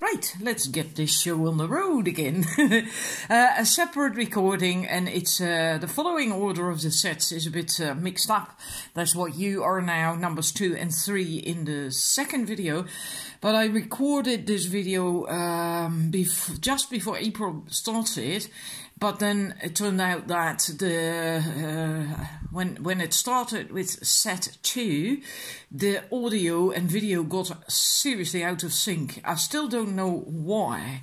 Right, let's get this show on the road again. A separate recording, and it's the following order of the sets is a bit mixed up. That's what you are now, numbers 2 and 3 in the second video. But I recorded this video just before April started. But then it turned out that when it started with set 2, the audio and video got seriously out of sync. I still don't know why,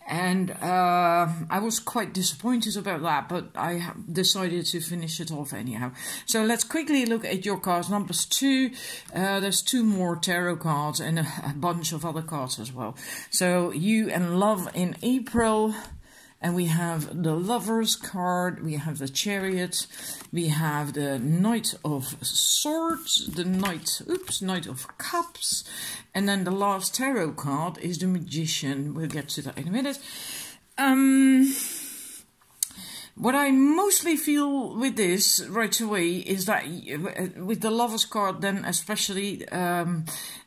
and I was quite disappointed about that, but I decided to finish it off anyhow. So let's quickly look at your cards. Numbers 2, there's 2 more tarot cards and a bunch of other cards as well. So you and love in April. And we have the Lovers card, we have the Chariot, we have the Knight of Swords, the Knight of Cups, and then the last tarot card is the Magician. We'll get to that in a minute. What I mostly feel with this right away is that with the Lovers card, then especially, that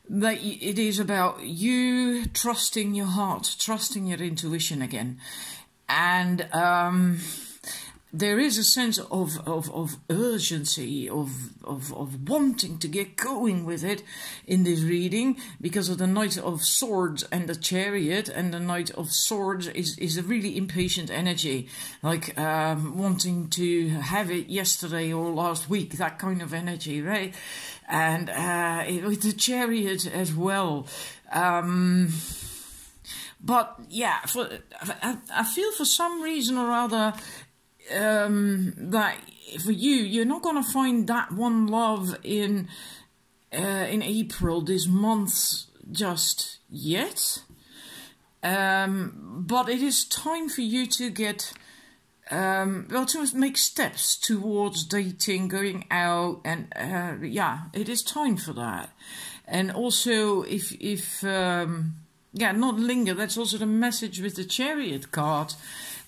it is about you trusting your heart, trusting your intuition again. And there is a sense of urgency, of wanting to get going with it in this reading because of the Knight of Swords and the Chariot. And the Knight of Swords is a really impatient energy, like wanting to have it yesterday or last week, that kind of energy, right? And with the Chariot as well. But yeah, I feel for some reason or other that for you're not going to find that one love in April this month just yet. But it is time for you to get to make steps towards dating, going out, and yeah, it is time for that. And also, if yeah, not linger. That's also the message with the Chariot card,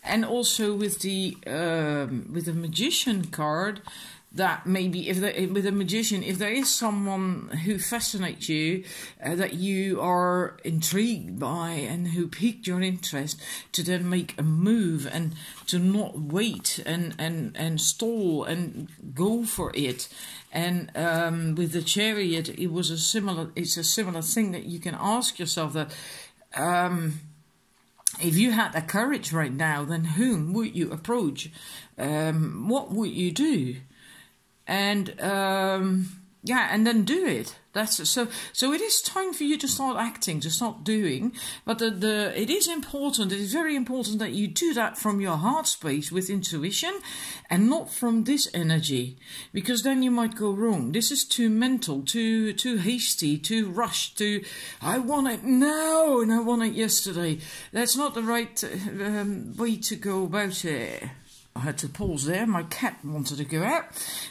and also with the Magician card. That maybe with a Magician, if there is someone who fascinates you, that you are intrigued by, and who piqued your interest, to then make a move and to not wait and stall and go for it. And with the Chariot, it's a similar thing that you can ask yourself that if you had the courage right now, then whom would you approach? What would you do? And yeah, and then do it. That's so it is time for you to start acting, to start doing. But it is important, it is very important that you do that from your heart space with intuition and not from this energy, because then you might go wrong. This is too mental, too hasty, too rushed, I want it now and I want it yesterday. That's not the right way to go about it. I had to pause there. My cat wanted to go out,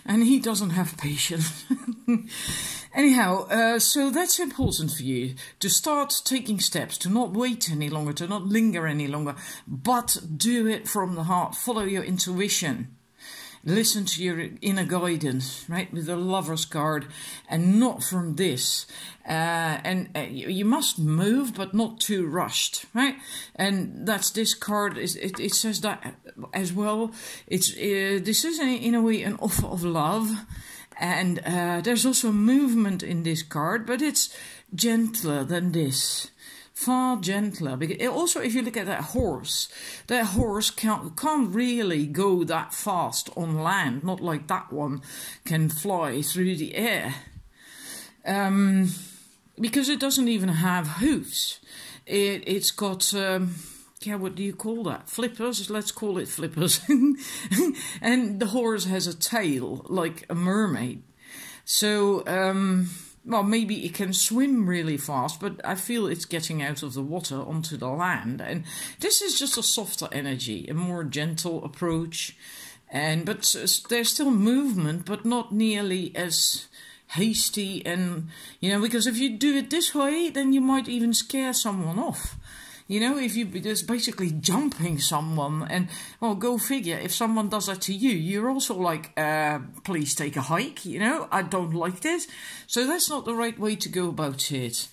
and he doesn't have patience. Anyhow, so that's important for you, to start taking steps, to not wait any longer, to not linger any longer, but do it from the heart. Follow your intuition. Listen to your inner guidance, right, with the Lover's card, and not from this. You must move, but not too rushed, right? And that's this card. It says that as well. This is in a way an offer of love, and there's also movement in this card, but it's gentler than this. Far gentler. Because also, if you look at that horse can't really go that fast on land, not like that one can fly through the air, because it doesn't even have hoofs. It's got yeah, what do you call that? Flippers? Let's call it flippers. And the horse has a tail like a mermaid. So well, maybe it can swim really fast, but I feel it's getting out of the water onto the land. And this is just a softer energy, a more gentle approach. But there's still movement, but not nearly as hasty. And, because if you do it this way, then you might even scare someone off. If you just basically jumping someone, and, well, go figure, if someone does that to you, you're also like, please take a hike, I don't like this. So that's not the right way to go about it.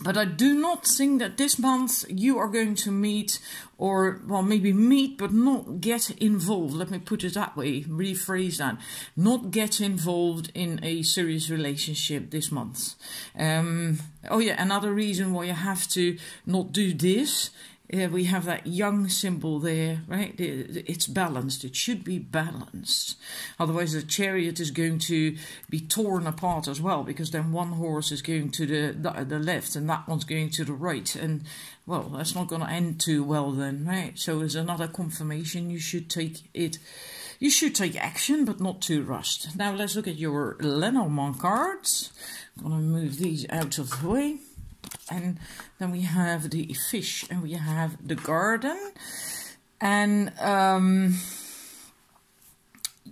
But I do not think that this month you are going to meet, or, well, maybe meet, but not get involved. Let me put it that way, rephrase that. Not get involved in a serious relationship this month. Oh yeah, another reason why you have to not do this. We have that young symbol there, right? It's balanced. It should be balanced. Otherwise, the chariot is going to be torn apart as well, because then one horse is going to the left and that one's going to the right. And, well, that's not going to end too well then, right? So as another confirmation, you should take it. You should take action, but not too rushed. Now, let's look at your Lenormand cards. I'm going to move these out of the way. And then we have the fish and we have the garden. And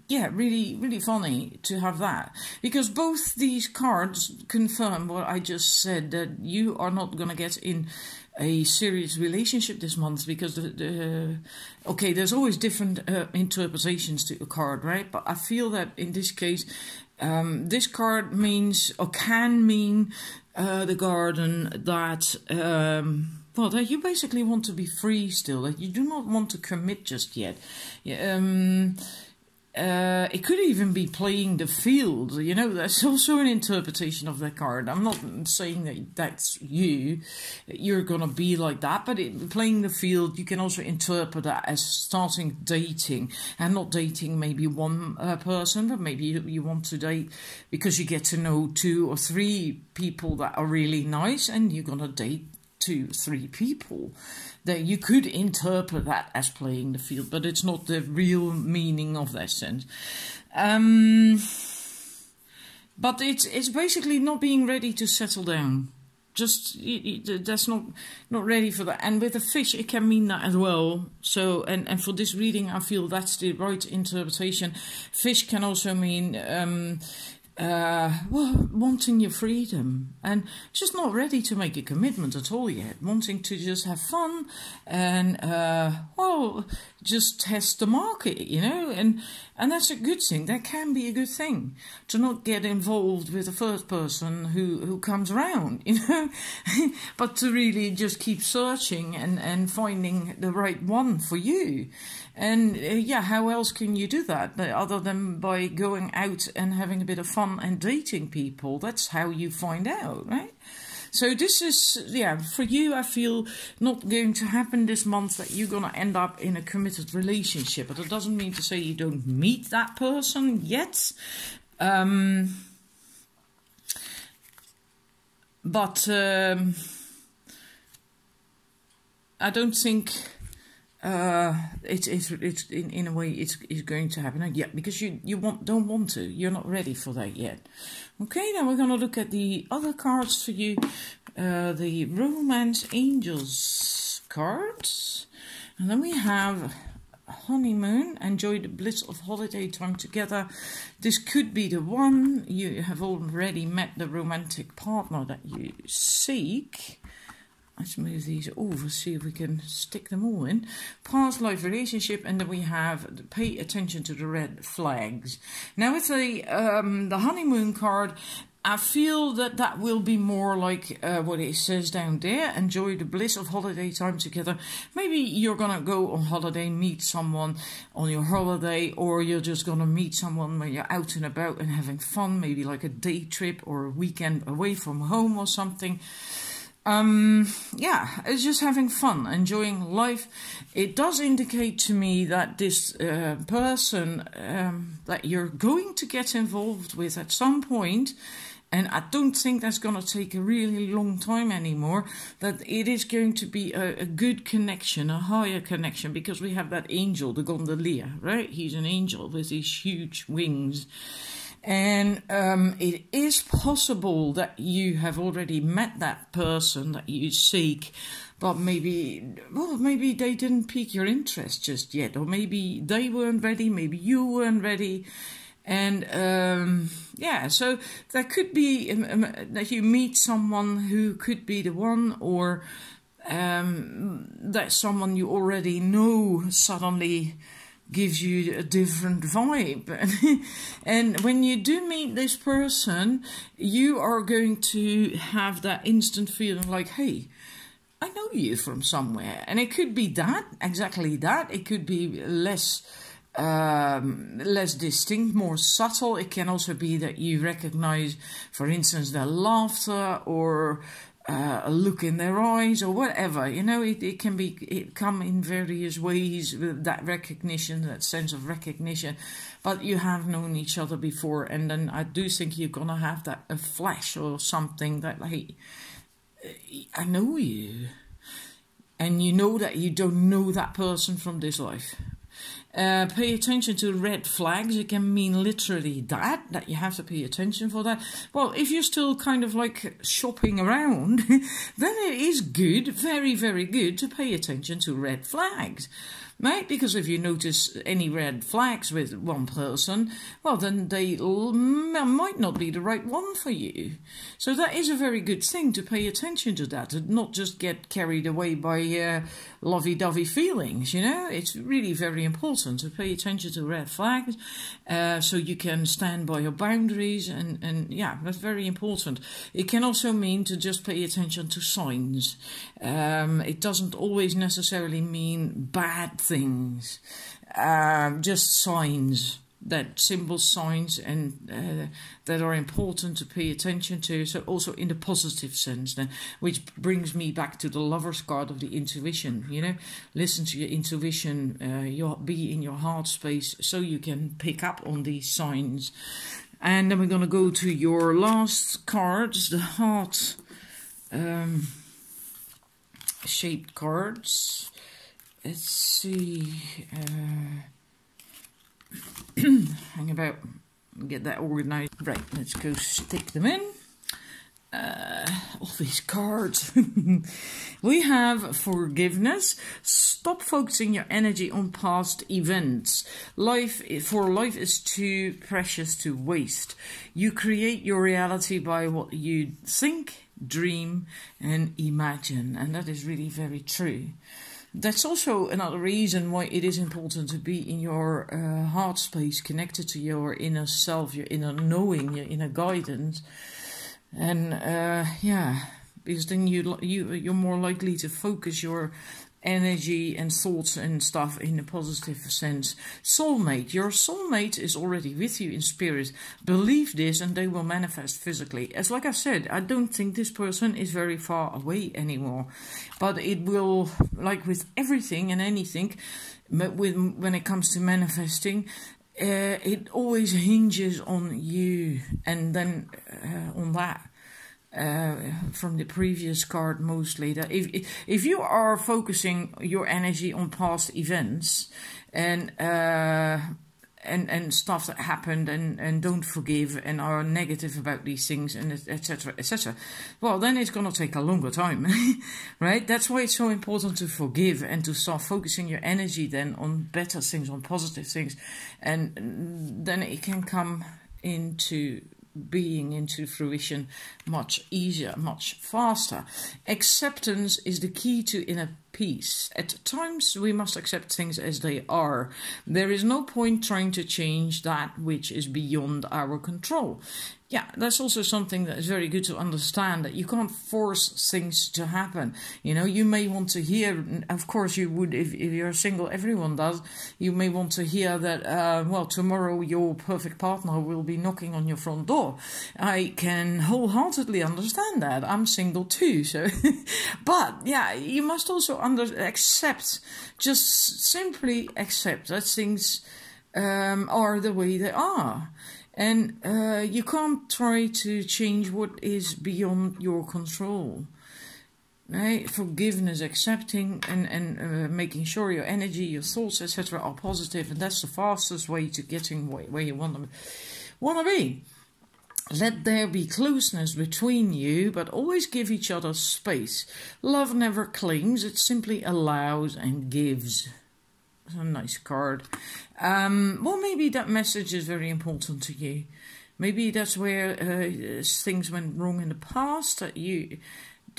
yeah, really funny to have that. Because both these cards confirm what I just said, that you are not going to get in a serious relationship this month, because okay, there's always different interpretations to a card, right? But I feel that in this case, this card means, or can mean, the garden, that well, that you basically want to be free still, that you do not want to commit just yet. It could even be playing the field, you know, that's also an interpretation of that card. I'm not saying that that's you're gonna be like that, but playing the field, you can also interpret that as starting dating, and not dating maybe one person, but maybe you want to date because you get to know 2 or 3 people that are really nice, and you're gonna date 2, 3 people. That you could interpret that as playing the field, but it's not the real meaning of that sense. But it's basically not being ready to settle down. Just that's not ready for that. And with the fish, it can mean that as well. So and for this reading, I feel that's the right interpretation. Fish can also mean well, wanting your freedom and just not ready to make a commitment at all yet, wanting to just have fun and well, just test the market, you know, and that's a good thing. That can be a good thing, to not get involved with the first person who comes around, you know, but to really just keep searching and finding the right one for you. And yeah, how else can you do that other than by going out and having a bit of fun and dating people? That's how you find out, right? So this is, yeah, for you, I feel not going to happen this month, that you're going to end up in a committed relationship. But it doesn't mean to say you don't meet that person yet. But I don't think it's in a way it's going to happen yet, because you don't want to. You're not ready for that yet. Okay, now we're going to look at the other cards for you, the Romance Angels cards, and then we have honeymoon, enjoy the bliss of holiday time together. This could be the one. You have already met the romantic partner that you seek. Let's move these over, see if we can stick them all in. Past life relationship, and then we have pay attention to the red flags. Now with the honeymoon card, I feel that will be more like what it says down there. Enjoy the bliss of holiday time together. Maybe you're going to go on holiday, meet someone on your holiday, or you're just going to meet someone when you're out and about and having fun, maybe like a day trip or a weekend away from home or something. Yeah, it's just having fun, enjoying life. It does indicate to me that this person that you're going to get involved with at some point, and I don't think that's going to take a really long time anymore, that it is going to be a good connection, a higher connection, because we have that angel, the gondolier, right? He's an angel with these huge wings. And it is possible that you have already met that person that you seek, but maybe they didn't pique your interest just yet, or maybe they weren't ready, maybe you weren't ready. And yeah, so that could be that you meet someone who could be the one, or that someone you already know suddenly gives you a different vibe. And when you do meet this person, you are going to have that instant feeling like, hey, I know you from somewhere. And it could be that, exactly that. It could be less distinct, more subtle. It can also be that you recognize, for instance, their laughter or a look in their eyes or whatever. You know, it come in various ways with that recognition, that sense of recognition. But you have known each other before, and then I do think you're gonna have that a flash or something that, hey, I know you, and you know that you don't know that person from this life. Pay attention to red flags. It can mean literally that you have to pay attention for that. Well, if you're still kind of like shopping around, then it is good, very, very good to pay attention to red flags. Right? Because if you notice any red flags with one person, well, then they might not be the right one for you. So that is a very good thing, to pay attention to that, to not just get carried away by lovey-dovey feelings, you know. It's really very important to pay attention to red flags, so you can stand by your boundaries, and yeah, that's very important. It can also mean to just pay attention to signs. It doesn't always necessarily mean bad things, just signs, that symbol signs, and that are important to pay attention to. So also in the positive sense then, which brings me back to the Lover's card of the intuition. You know, listen to your intuition, be in your heart space, so you can pick up on these signs. And then we're going to go to your last cards, the heart shaped cards. Let's see. Hang about, get that organized. Right, let's go stick them in. All these cards. We have forgiveness. Stop focusing your energy on past events. Life is too precious to waste. You create your reality by what you think, dream, and imagine. And that is really very true. That's also another reason why it is important to be in your heart space, connected to your inner self, your inner knowing, your inner guidance. And yeah, because then you're more likely to focus your energy and thoughts and stuff in a positive sense. Soulmate. Your soulmate is already with you in spirit. Believe this and they will manifest physically. As like I said, I don't think this person is very far away anymore. But it will, like with everything and anything, when it comes to manifesting, it always hinges on you, and then on that. From the previous card mostly, that if you are focusing your energy on past events and stuff that happened and don't forgive and are negative about these things and etc., etc., well, then it's going to take a longer time. Right? That's why it's so important to forgive and to start focusing your energy then on better things, on positive things, and then it can come into being, into fruition much easier, much faster. Acceptance is the key to inner peace. At times we must accept things as they are. There is no point trying to change that which is beyond our control. Yeah, that's also something that is very good to understand, that you can't force things to happen. You know, you may want to hear, of course you would if you're single, everyone does, you may want to hear that, well, tomorrow your perfect partner will be knocking on your front door. I can wholeheartedly understand that. I'm single too, so. But, yeah, you must also accept, just simply accept that things are the way they are. And you can't try to change what is beyond your control. Right? Forgiveness, accepting, and making sure your energy, your thoughts, etc. are positive. And that's the fastest way to getting where you want to be. Let there be closeness between you, but always give each other space. Love never claims, it simply allows and gives. A nice card. Well, maybe that message is very important to you. Maybe that's where things went wrong in the past, that you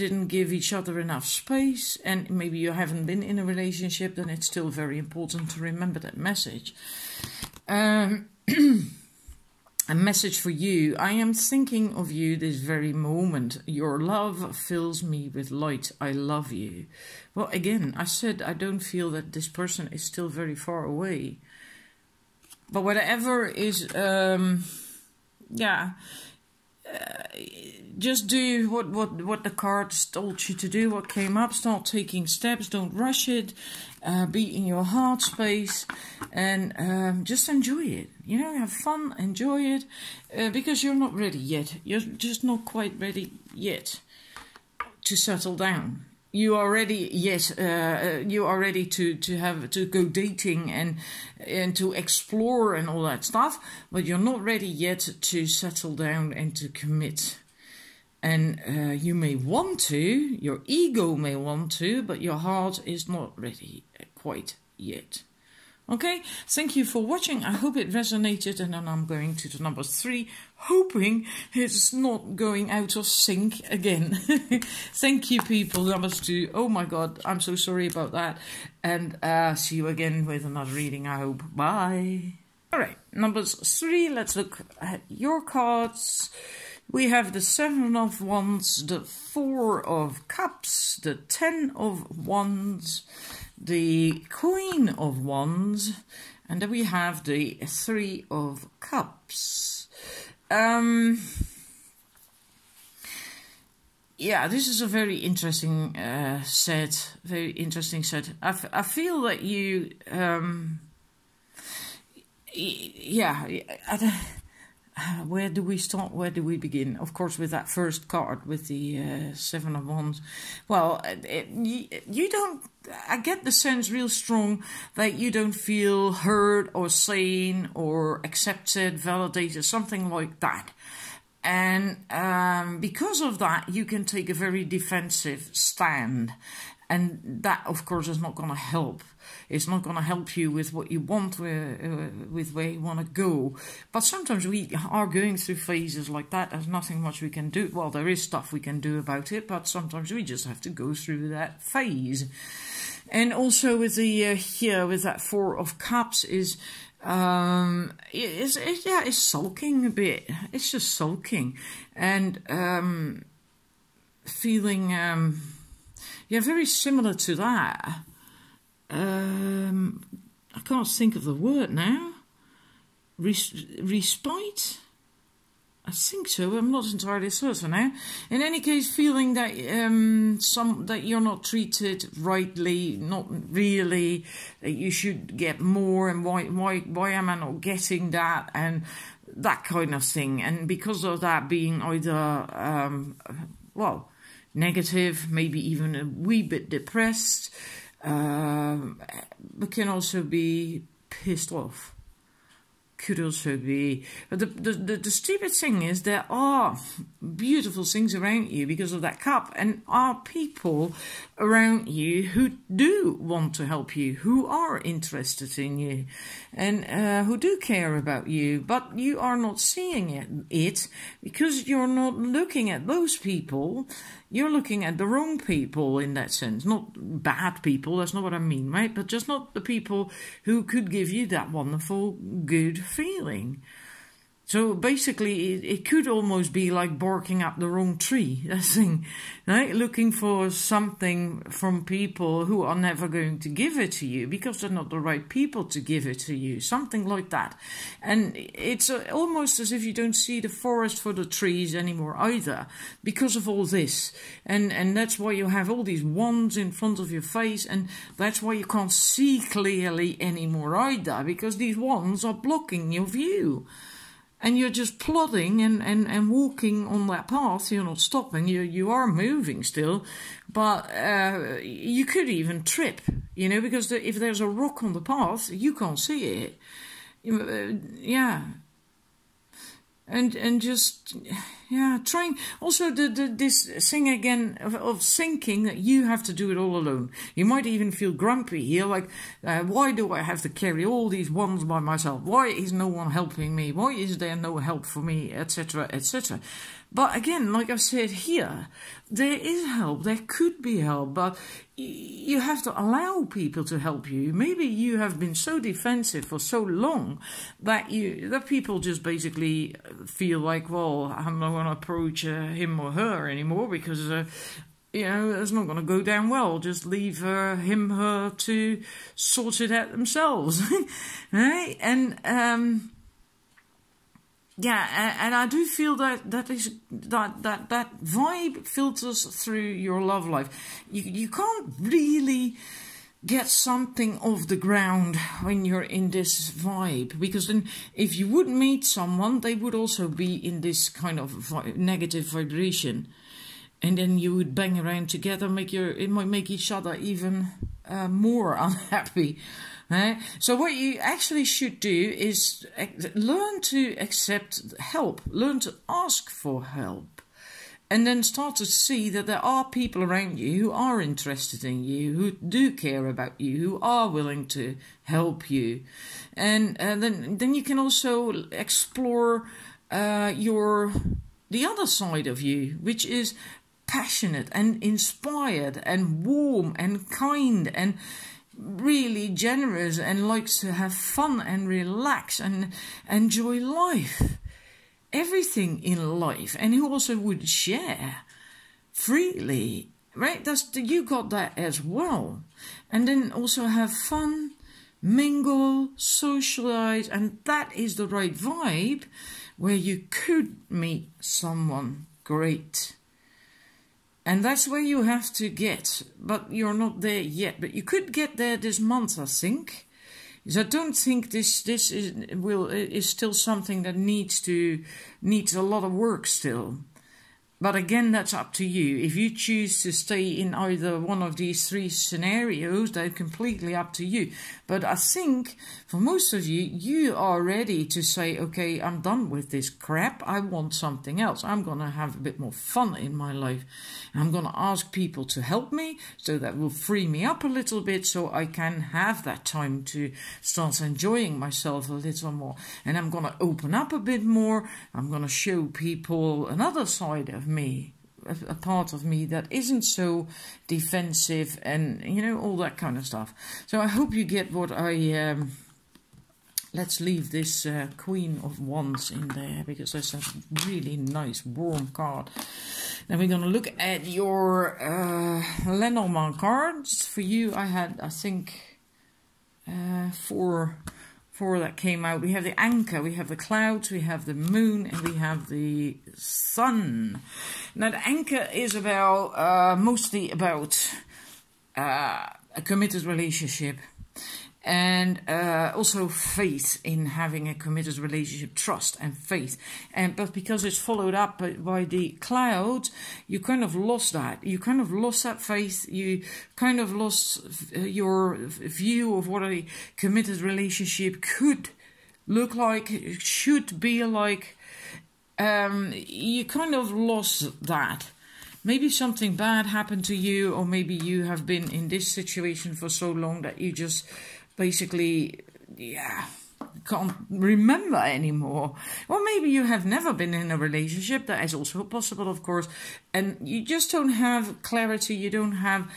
didn't give each other enough space, and maybe you haven't been in a relationship, then it's still very important to remember that message. A message for you. I am thinking of you this very moment. Your love fills me with light. I love you. Well, again, I said I don't feel that this person is still very far away. But whatever is, just do what the cards told you to do, what came up. Start taking steps. Don't rush it. Be in your heart space and just enjoy it. You know, have fun, enjoy it, because you're not ready yet. You're just not quite ready yet to settle down. You are ready, yes. You are ready to go dating and to explore and all that stuff, but you're not ready yet to settle down and to commit. And you may want to, your ego may want to, but your heart is not ready quite yet. Okay, thank you for watching. I hope it resonated, and then I'm going to the number 3, hoping it's not going out of sync again. Thank you, people. Number 2. Oh my God, I'm so sorry about that. And see you again with another reading, I hope. Bye. All right, numbers 3. Let's look at your cards. We have the 7 of Wands, the 4 of Cups, the 10 of Wands, the Queen of Wands, and then we have the 3 of Cups. Yeah, this is a very interesting set. Very interesting set. I feel that you, where do we start? Where do we begin? Of course, with that first card, with the 7 of Wands. Well, you don't. I get the sense real strong that you don't feel heard or seen or accepted, validated, something like that. And because of that, you can take a very defensive stand. And that, of course, is not going to help. It's not going to help you with what you want, with where you want to go. But sometimes we are going through phases like that. There's nothing much we can do. Well, there is stuff we can do about it, but sometimes we just have to go through that phase. And also with the here with that 4 of Cups is it's sulking a bit. It's just sulking and feeling very similar to that. I can't think of the word now. Respite? I think so. I'm not entirely certain now. In any case, feeling that that you're not treated rightly, not really, that you should get more, and why am I not getting that, and that kind of thing. And because of that being either negative, maybe even a wee bit depressed, but can also be pissed off. Could also be. But the stupid thing is there are beautiful things around you because of that cup, and are people around you who do want to help you, who are interested in you, and who do care about you, but you are not seeing it because you're not looking at those people. You're looking at the wrong people in that sense. Not bad people, that's not what I mean, right? But just not the people who could give you that wonderful, good feeling. So basically, it could almost be like barking up the wrong tree, that thing, right? Looking for something from people who are never going to give it to you because they're not the right people to give it to you, something like that. And it's almost as if you don't see the forest for the trees anymore either because of all this. And that's why you have all these wands in front of your face, and that's why you can't see clearly anymore either, because these wands are blocking your view. And you're just plodding and walking on that path. You're not stopping. You are moving still, but you could even trip, because if there's a rock on the path, you can't see it. And just trying. Also, this thing again of thinking that you have to do it all alone. You might even feel grumpy here, like, why do I have to carry all these wands by myself? Why is no one helping me? Why is there no help for me, etc., etc.? But again, like I've said here, there is help, there could be help, but you have to allow people to help you. Maybe you have been so defensive for so long that people just basically feel like, well, I'm not going to approach him or her anymore because it's not going to go down well. Just leave him, her to sort it out themselves, right? And and I do feel that vibe filters through your love life. You can't really get something off the ground when you're in this vibe, because then if you would meet someone, they would also be in this kind of negative vibration, and then you would bang around together, it might make each other even more unhappy. Right? So what you actually should do is learn to accept help, learn to ask for help, and then start to see that there are people around you who are interested in you, who do care about you, who are willing to help you. And then you can also explore the other side of you, which is passionate and inspired and warm and kind and really generous and likes to have fun and relax and enjoy life, everything in life, and who also would share freely, right? You got that as well. And then also have fun, mingle, socialize, and that is the right vibe where you could meet someone great. And that's where you have to get, but you're not there yet. But you could get there this month, I think. Because I don't think this is still something that needs a lot of work still. But again, that's up to you. If you choose to stay in either one of these three scenarios, they're completely up to you. But I think for most of you, you are ready to say, okay, I'm done with this crap. I want something else. I'm going to have a bit more fun in my life. I'm going to ask people to help me, so that will free me up a little bit so I can have that time to start enjoying myself a little more. And I'm going to open up a bit more. I'm going to show people another side of me, a part of me that isn't so defensive and, all that kind of stuff. So I hope you get what let's leave this Queen of Wands in there, because that's a really nice warm card. Then we're going to look at your Lenormand cards. For you, I had, I think, four that came out. We have the anchor, we have the clouds, we have the moon, and we have the sun. Now the anchor is about mostly about a committed relationship, and also faith in having a committed relationship, trust and faith. But because it's followed up by the cloud, you kind of lost that. You kind of lost that faith. You kind of lost your view of what a committed relationship could look like, should be like. You kind of lost that. Maybe something bad happened to you, or maybe you have been in this situation for so long that you just basically, can't remember anymore. Or maybe you have never been in a relationship. That is also possible, of course. And you just don't have clarity. You don't have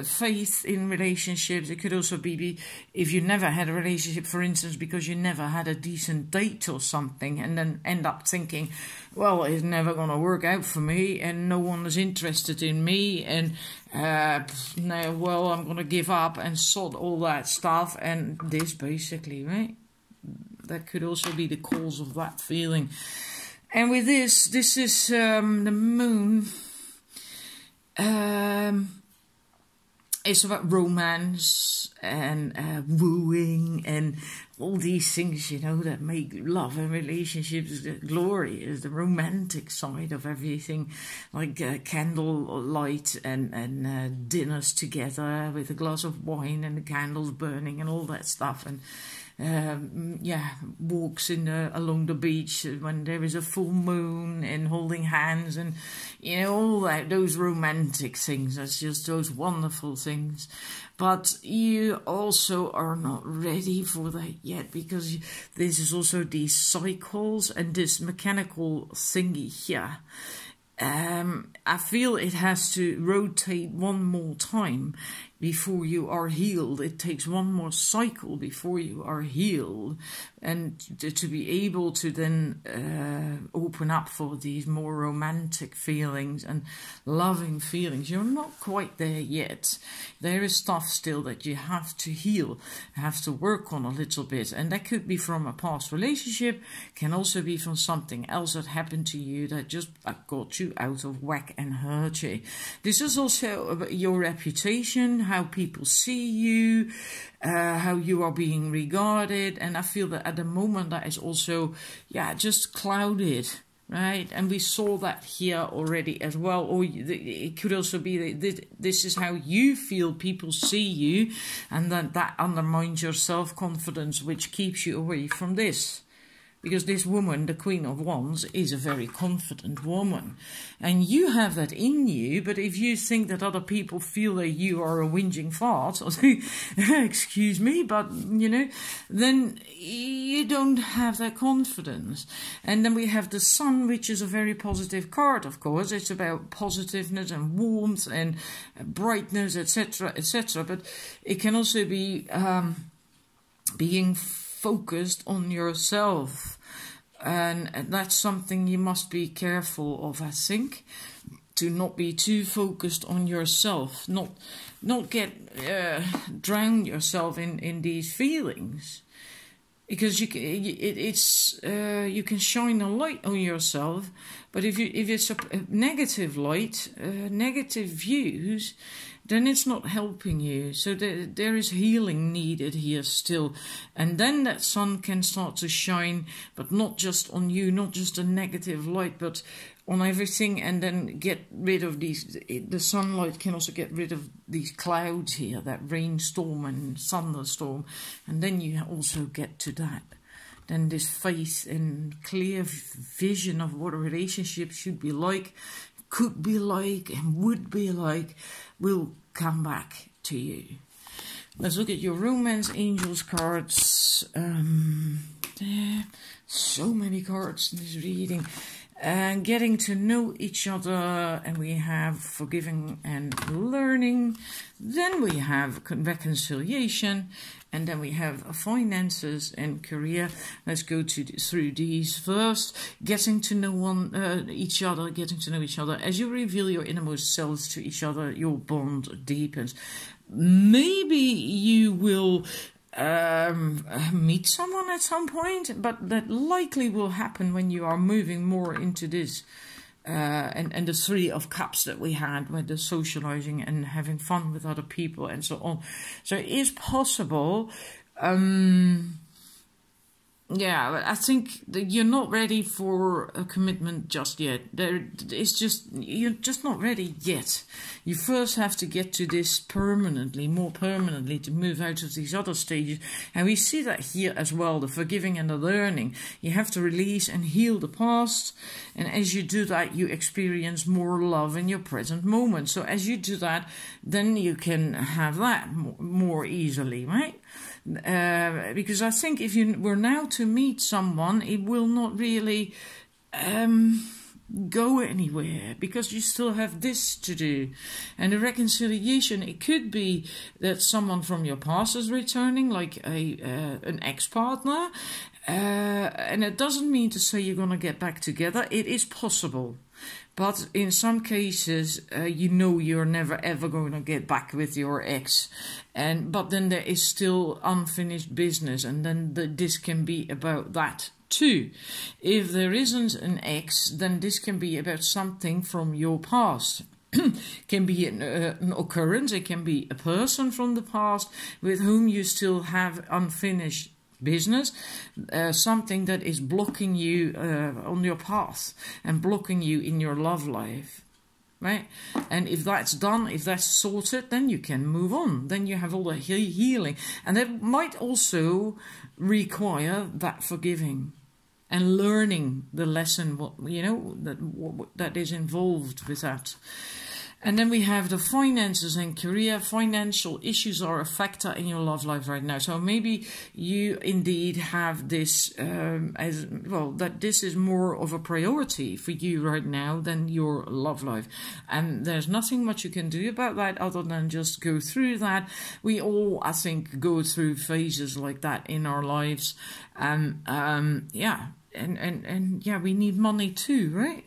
faith in relationships. It could also be if you never had a relationship, for instance, because you never had a decent date or something, and then end up thinking, well, it's never going to work out for me, and no one is interested in me, and no, well, I'm going to give up and sort all that stuff, and this basically, right? That could also be the cause of that feeling. And with this is the moon. It's about romance and wooing and all these things, that make love and relationships glorious. The romantic side of everything, like candlelight and dinners together with a glass of wine and the candles burning and all that stuff. walks along the beach when there is a full moon, and holding hands, and all those romantic things. That's just those wonderful things. But you also are not ready for that yet, because this is also these cycles and this mechanical thingy here. I feel it has to rotate one more time before you are healed. It takes one more cycle before you are healed, and to be able to then open up for these more romantic feelings and loving feelings. You're not quite there yet. There is stuff still that you have to heal, have to work on a little bit, and that could be from a past relationship, can also be from something else that happened to you that just got you out of whack and hurt you. This is also your reputation, how people see you, how you are being regarded, and I feel that at the moment that is also just clouded, right? And we saw that here already as well. Or it could also be that this is how you feel people see you, and that undermines your self-confidence, which keeps you away from this. Because this woman, the Queen of Wands, is a very confident woman. And you have that in you, but if you think that other people feel that you are a whinging fart, or excuse me, but, then you don't have that confidence. And then we have the Sun, which is a very positive card, of course. It's about positiveness and warmth and brightness, etc., etc. But it can also be being focused on yourself, and that's something you must be careful of, I think, to not be too focused on yourself, not get drown yourself in these feelings, because you can shine a light on yourself, but if it's a negative light, negative views, then it's not helping you. So there is healing needed here still. And then that sun can start to shine, but not just on you, not just a negative light, but on everything, and then get rid of these. The sunlight can also get rid of these clouds here, that rainstorm and thunderstorm. And then you also get to that. Then this faith and clear vision of what a relationship should be like, could be like, and would be like, will come back to you. Let's look at your romance angels cards. There, so many cards in this reading. And getting to know each other, and we have forgiving and learning. Then we have reconciliation, and then we have finances and career. Let's go through these first. Getting to know each other, getting to know each other. As you reveal your innermost selves to each other, your bond deepens. Maybe you will meet someone at some point, but that likely will happen when you are moving more into this and the Three of Cups that we had, with the socializing and having fun with other people and so on. So it is possible. Yeah, but I think that you're not ready for a commitment just yet. You're just not ready yet. You first have to get to this permanently, more permanently, to move out of these other stages. And we see that here as well, the forgiving and the learning. You have to release and heal the past. And as you do that, you experience more love in your present moment. So as you do that, then you can have that more easily, right? Because I think if you were now to meet someone, it will not really go anywhere, because you still have this to do. And the reconciliation, it could be that someone from your past is returning, like an ex-partner, and it doesn't mean to say you're going to get back together. It is possible. But in some cases, you're never ever going to get back with your ex. But then there is still unfinished business, and then this can be about that too. If there isn't an ex, then this can be about something from your past. Can be an occurrence, it can be a person from the past with whom you still have unfinished business, something that is blocking you on your path and blocking you in your love life. right? And if that's done, if that's sorted, then you can move on. Then you have all the healing. And that might also require that forgiving and learning the lesson, that is involved with that. And then we have the finances and career. Financial issues are a factor in your love life right now. So maybe you indeed have this that this is more of a priority for you right now than your love life. And there's nothing much you can do about that other than just go through that. We all, I think, go through phases like that in our lives. And we need money too, right?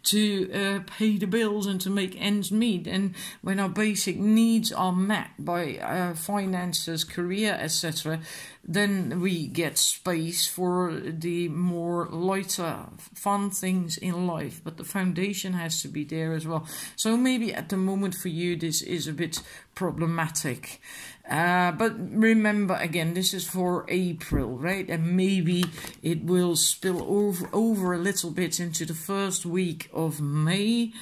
to pay the bills and to make ends meet. And when our basic needs are met by finances, career, etc., then we get space for the more lighter, fun things in life. But the foundation has to be there as well. So maybe at the moment for you, this is a bit problematic. But remember, again, this is for April, right? And maybe it will spill over a little bit into the first week of May,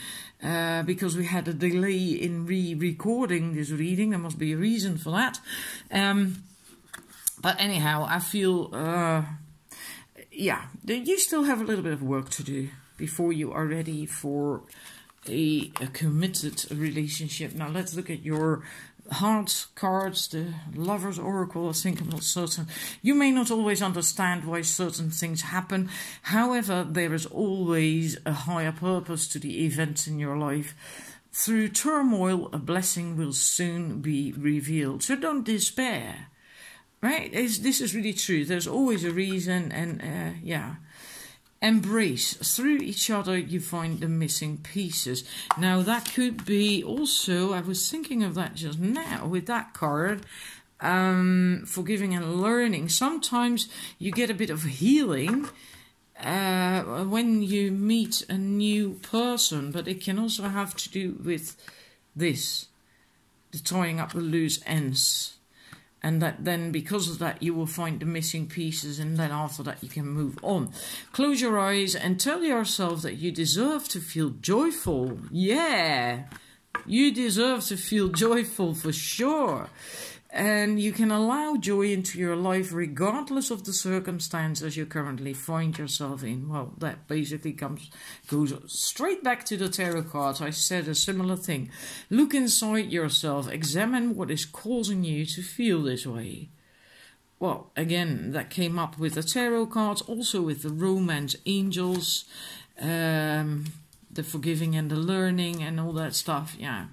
because we had a delay in re-recording this reading. There must be a reason for that. But anyhow, I feel, you still have a little bit of work to do before you are ready for a committed relationship. Now let's look at your heart cards, the Lover's Oracle. I think, I'm not certain. You may not always understand why certain things happen. However, there is always a higher purpose to the events in your life. Through turmoil, a blessing will soon be revealed. So don't despair, right? This is really true. There's always a reason, and embrace. Through each other you find the missing pieces. Now that could be also, I was thinking of that just now with that card, forgiving and learning. Sometimes you get a bit of healing when you meet a new person, but it can also have to do with this, the tying up the loose ends. And that then, because of that, you will find the missing pieces, and then after that you can move on. Close your eyes and tell yourself that you deserve to feel joyful. Yeah, you deserve to feel joyful for sure. And you can allow joy into your life regardless of the circumstances you currently find yourself in. Well, that basically goes straight back to the tarot cards. I said a similar thing. Look inside yourself. Examine what is causing you to feel this way. Well, again, that came up with the tarot cards, also with the romance angels, the forgiving and the learning and all that stuff, yeah.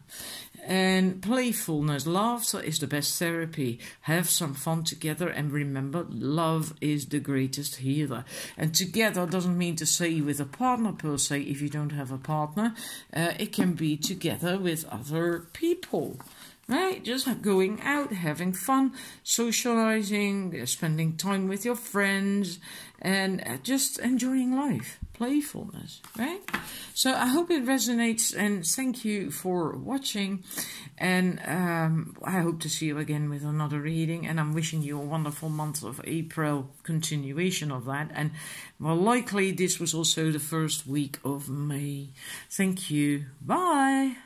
And playfulness, laughter is the best therapy. Have some fun together, and remember, love is the greatest healer. And together doesn't mean to say with a partner per se, if you don't have a partner. It can be together with other people, right? Just going out, having fun, socializing, spending time with your friends, and just enjoying life. Playfulness, right? So I hope it resonates, and thank you for watching, and I hope to see you again with another reading, and I'm wishing you a wonderful month of April, continuation of that, and well, likely this was also the first week of May. Thank you. Bye.